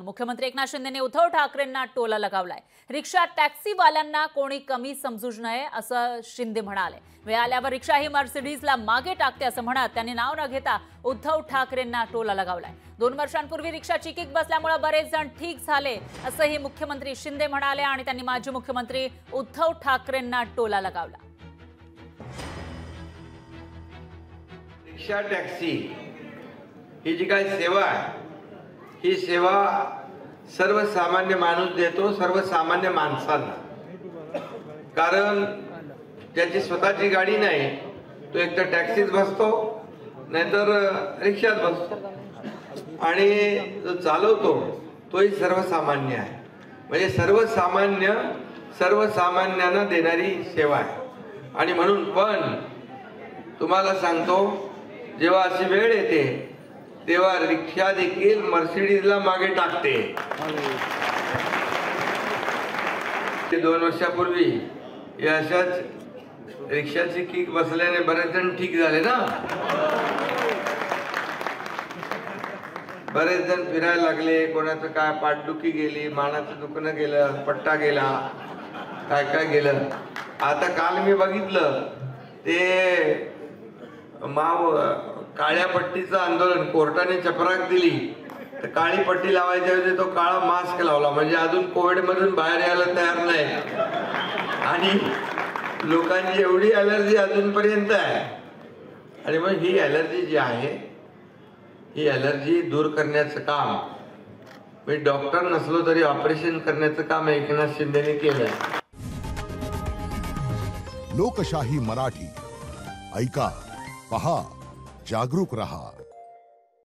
मुख्यमंत्री एकनाथ शिंदेने उद्धव ठाकरेंना टोला लगावलाय। रिक्षा टॅक्सीवाल्यांना कोणी कमी समजू नये असं शिंदे म्हणाले। वेळ आल्यावर रिक्षा ही मर्सिडीजला मागे टाकते असं म्हणत त्यांनी नाव न घेता उद्धव ठाकरेंना टोला लगावलाय। 2 वर्षांपूर्वी रिक्षाची किक बसल्यामुळे बरेच जण ठीक झाले असंही मुख्यमंत्री शिंदे म्हणाले आणि त्यांनी माजी मुख्यमंत्री उद्धव ठाकरेंना टोला लगावला। रिक्षा टॅक्सी ही जी काही सेवा आहे ही सेवा सर्वसामान्य माणूस देतो सर्वसामान्य माणसांना। कारण ज्याची स्वतःची गाडी नाही तो एक तर टॅक्सीत बसतो नाहीतर रिक्षात बसतो आणि जो चालवतो तोही सर्वसामान्य आहे। म्हणजे सर्वसामान्यांना देणारी सेवा आहे। आणि म्हणून पण तुम्हाला सांगतो जेव्हा अशी वेळ येते तेव्हा रिक्षा देखील मर्सिडीजला मागे टाकते। 2 वर्षापूर्वी या अशाच रिक्षाची किक बसल्याने बरेच जण ठीक झाले ना। बरेच जण फिरायला लागले, कोणाचं काय पाठदुखी गेली, मानाचं दुखणं गेलं, पट्टा गेला, काय काय गेलं। आता काल मी बघितलं ते काळ्या पट्टीचं आंदोलन कोर्टाने चपराक दिली तर काळी पट्टी लावायच्या ऐवजी तो काळा मास्क लावला। म्हणजे अजून कोविड मधून बाहेर यायला तयार नाही आणि लोकांची एवढी ॲलर्जी अजूनपर्यंत आहे। आणि मग ही ॲलर्जी जी आहे ही ॲलर्जी दूर करण्याचं काम मी डॉक्टर नसलो तरी ऑपरेशन करण्याचं काम एकनाथ शिंदेने केलंय। लोकशाही मराठी ऐका, पहा, जागरूक रहा।